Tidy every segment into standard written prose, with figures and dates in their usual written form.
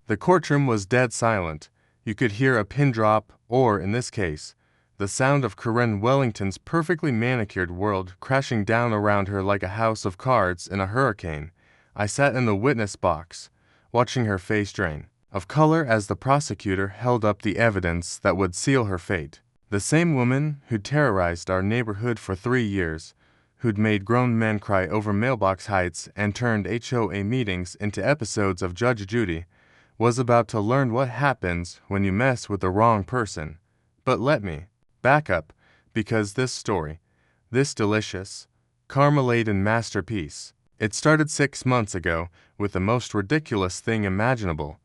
The courtroom was dead silent. You could hear a pin drop, or, in this case, the sound of Corinne Wellington's perfectly manicured world crashing down around her like a house of cards in a hurricane. I sat in the witness box, watching her face drain of color as the prosecutor held up the evidence that would seal her fate. The same woman who'd terrorized our neighborhood for 3 years, who'd made grown men cry over mailbox heights and turned HOA meetings into episodes of Judge Judy, was about to learn what happens when you mess with the wrong person. But let me back up, because this story, this delicious, caramel-laden masterpiece, it started 6 months ago with the most ridiculous thing imaginable.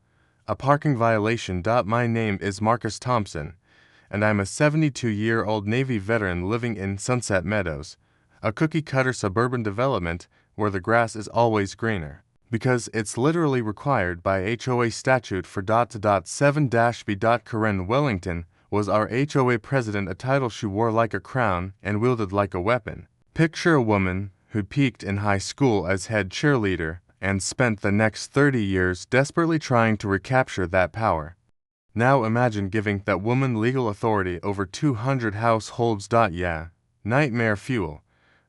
A parking violation. My name is Marcus Thompson, and I'm a 72-year-old Navy veteran living in Sunset Meadows, a cookie-cutter suburban development where the grass is always greener, because it's literally required by HOA statute for .7-B. Corinne Wellington was our HOA president, a title she wore like a crown and wielded like a weapon. Picture a woman who peaked in high school as head cheerleader and spent the next 30 years desperately trying to recapture that power. Now imagine giving that woman legal authority over 200 households. Yeah, nightmare fuel.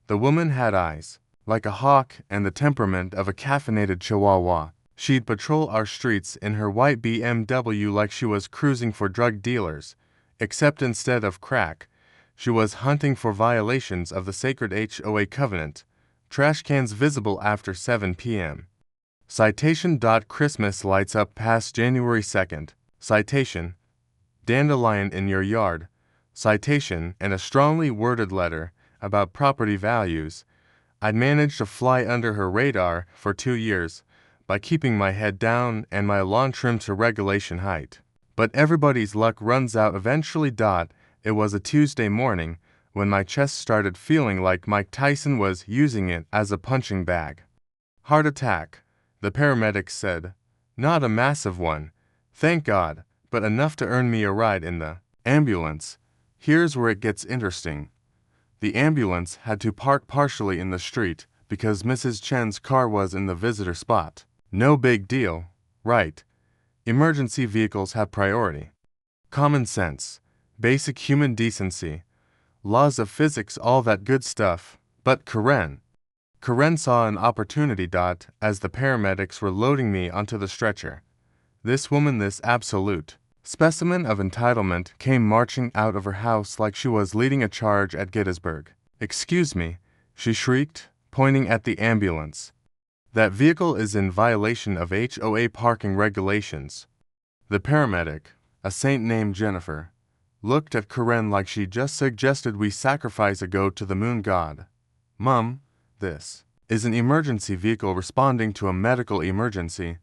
The woman had eyes like a hawk and the temperament of a caffeinated chihuahua. She'd patrol our streets in her white BMW like she was cruising for drug dealers, except instead of crack, she was hunting for violations of the sacred HOA covenant. Trash cans visible after 7 p.m. Citation. Christmas lights up past January 2nd. Citation. Dandelion in your yard. Citation. And a strongly worded letter about property values. I'd managed to fly under her radar for 2 years by keeping my head down and my lawn trimmed to regulation height. But everybody's luck runs out eventually. It was a Tuesday morning when my chest started feeling like Mike Tyson was using it as a punching bag. Heart attack, the paramedics said. Not a massive one, thank God, but enough to earn me a ride in the ambulance. Here's where it gets interesting. The ambulance had to park partially in the street because Mrs. Chen's car was in the visitor spot. No big deal, right? Emergency vehicles have priority. Common sense, basic human decency, laws of physics, all that good stuff. But Corinne saw an opportunity. As the paramedics were loading me onto the stretcher, this woman, this absolute specimen of entitlement, came marching out of her house like she was leading a charge at Gettysburg. Excuse me, she shrieked, pointing at the ambulance. That vehicle is in violation of HOA parking regulations. The paramedic, a saint named Jennifer, looked at Corinne like she just suggested we sacrifice a goat to the moon god. Mum, this is an emergency vehicle responding to a medical emergency.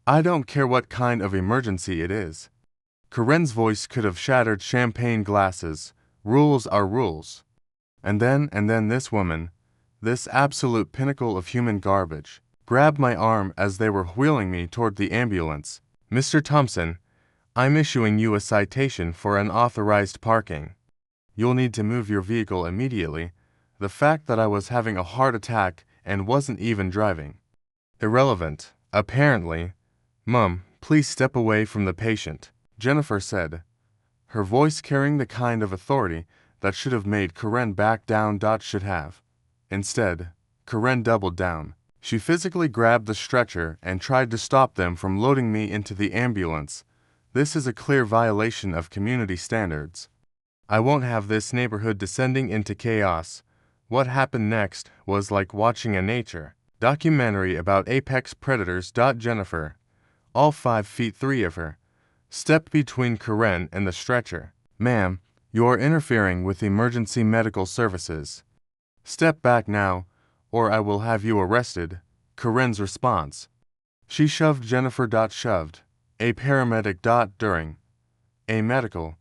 I don't care what kind of emergency it is. Corinne's voice could have shattered champagne glasses. Rules are rules. And then this woman, this absolute pinnacle of human garbage, grabbed my arm as they were wheeling me toward the ambulance. Mr. Thompson, I'm issuing you a citation for unauthorized parking. You'll need to move your vehicle immediately. The fact that I was having a heart attack and wasn't even driving. Irrelevant, apparently. Mum, please step away from the patient, Jennifer said, her voice carrying the kind of authority that should have made Corinne back down. Should have. Instead, Corinne doubled down. She physically grabbed the stretcher and tried to stop them from loading me into the ambulance. This is a clear violation of community standards. I won't have this neighborhood descending into chaos. What happened next was like watching a nature documentary about apex predators. Jennifer, all 5'3" of her, stepped between Corinne and the stretcher. Ma'am, you're interfering with emergency medical services. Step back now, or I will have you arrested. Corinne's response. She shoved Jennifer. Shoved. A paramedic. During a medical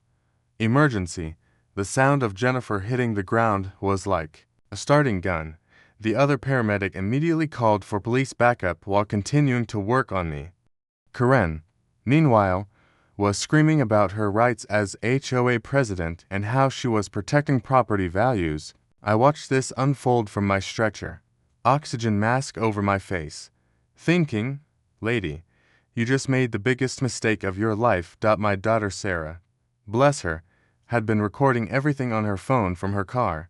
emergency, the sound of Jennifer hitting the ground was like a starting gun. The other paramedic immediately called for police backup while continuing to work on me. Corinne, meanwhile, was screaming about her rights as HOA president and how she was protecting property values. I watched this unfold from my stretcher, oxygen mask over my face, thinking, lady, You just made the biggest mistake of your life. My daughter Sarah, bless her, had been recording everything on her phone from her car.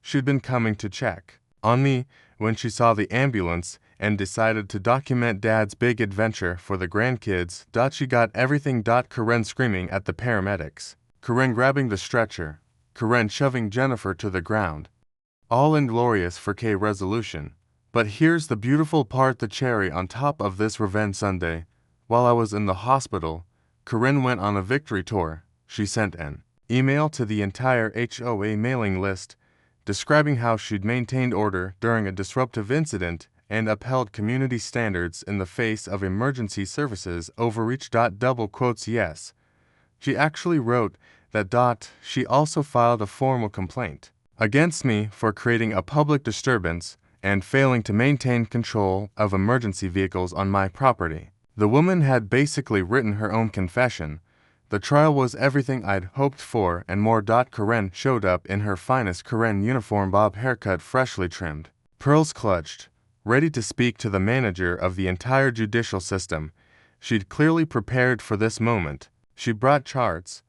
She'd been coming to check on me when she saw the ambulance and decided to document Dad's big adventure for the grandkids. She got everything. Karen screaming at the paramedics, Karen grabbing the stretcher, Karen shoving Jennifer to the ground. All inglorious for K resolution. But here's the beautiful part, the cherry on top of this revenge Sunday. While I was in the hospital, Karen went on a victory tour. She sent an email to the entire HOA mailing list, describing how she'd maintained order during a disruptive incident and upheld community standards in the face of emergency services overreach. Double quotes, yes. She actually wrote that. She also filed a formal complaint against me for creating a public disturbance and failing to maintain control of emergency vehicles on my property. The woman had basically written her own confession. The trial was everything I'd hoped for and more. Karen showed up in her finest Karen uniform, bob haircut, freshly trimmed, pearls clutched, ready to speak to the manager of the entire judicial system. She'd clearly prepared for this moment. She brought charts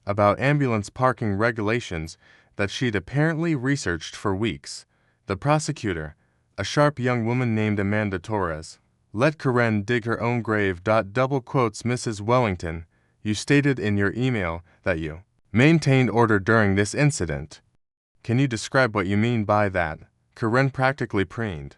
about ambulance parking regulations that she'd apparently researched for weeks. The prosecutor, a sharp young woman named Amanda Torres, let Karen dig her own grave. Double quotes, Mrs. Wellington, you stated in your email that you maintained order during this incident. Can you describe what you mean by that? Karen practically preened.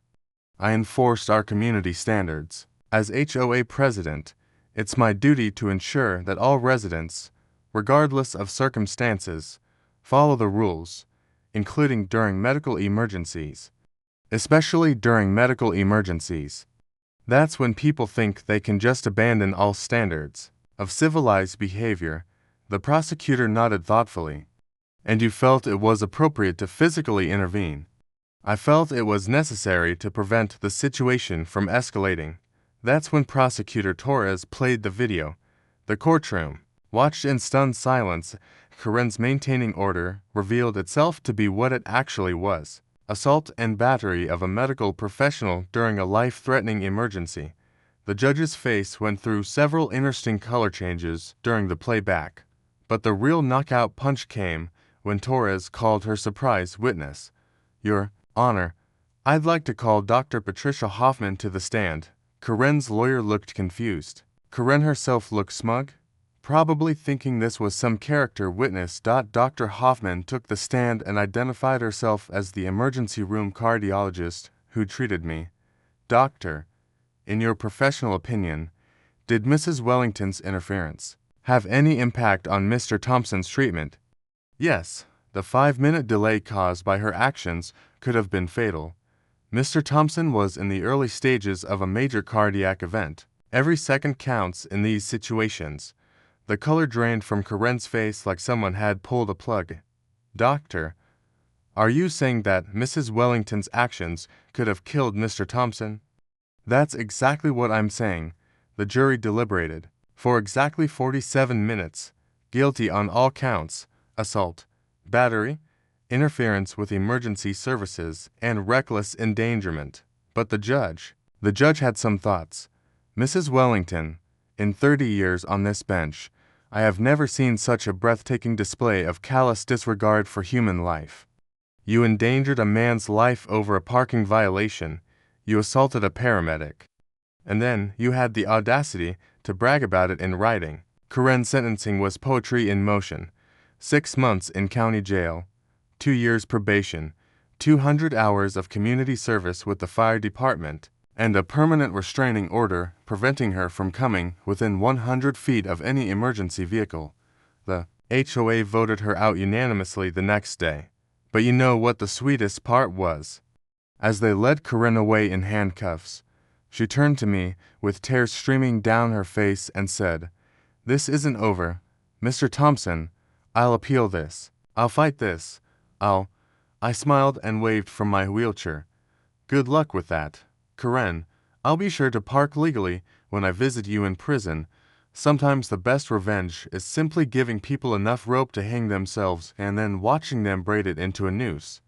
I enforced our community standards. As HOA president, it's my duty to ensure that all residents, regardless of circumstances, follow the rules, including during medical emergencies. Especially during medical emergencies. That's when people think they can just abandon all standards of civilized behavior. The prosecutor nodded thoughtfully. And you felt it was appropriate to physically intervene. I felt it was necessary to prevent the situation from escalating. That's when Prosecutor Torres played the video. The courtroom watched in stunned silence. Karen's maintaining order revealed itself to be what it actually was: assault and battery of a medical professional during a life-threatening emergency. The judge's face went through several interesting color changes during the playback, but the real knockout punch came when Torres called her surprise witness. Your Honor, I'd like to call Dr. Patricia Hoffman to the stand. Karen's lawyer looked confused. Karen herself looked smug, probably thinking this was some character witness. Dr. Hoffman took the stand and identified herself as the emergency room cardiologist who treated me. Doctor, in your professional opinion, did Mrs. Wellington's interference have any impact on Mr. Thompson's treatment? Yes, the 5-minute delay caused by her actions could have been fatal. Mr. Thompson was in the early stages of a major cardiac event. Every second counts in these situations. The color drained from Karen's face like someone had pulled a plug. Doctor, are you saying that Mrs. Wellington's actions could have killed Mr. Thompson? That's exactly what I'm saying. The jury deliberated for exactly 47 minutes. Guilty on all counts: assault, battery, interference with emergency services, and reckless endangerment. But the judge had some thoughts. Mrs. Wellington, in 30 years on this bench, I have never seen such a breathtaking display of callous disregard for human life. You endangered a man's life over a parking violation. You assaulted a paramedic. And then you had the audacity to brag about it in writing. Karen's sentencing was poetry in motion. 6 months in county jail, 2 years probation, 200 hours of community service with the fire department, and a permanent restraining order preventing her from coming within 100 feet of any emergency vehicle. The HOA voted her out unanimously the next day. But you know what the sweetest part was? As they led Karen away in handcuffs, she turned to me with tears streaming down her face and said, "This isn't over. Mr. Thompson, I'll appeal this. I'll fight this. I smiled and waved from my wheelchair. Good luck with that. Karen, I'll be sure to park legally when I visit you in prison. Sometimes the best revenge is simply giving people enough rope to hang themselves and then watching them braid it into a noose."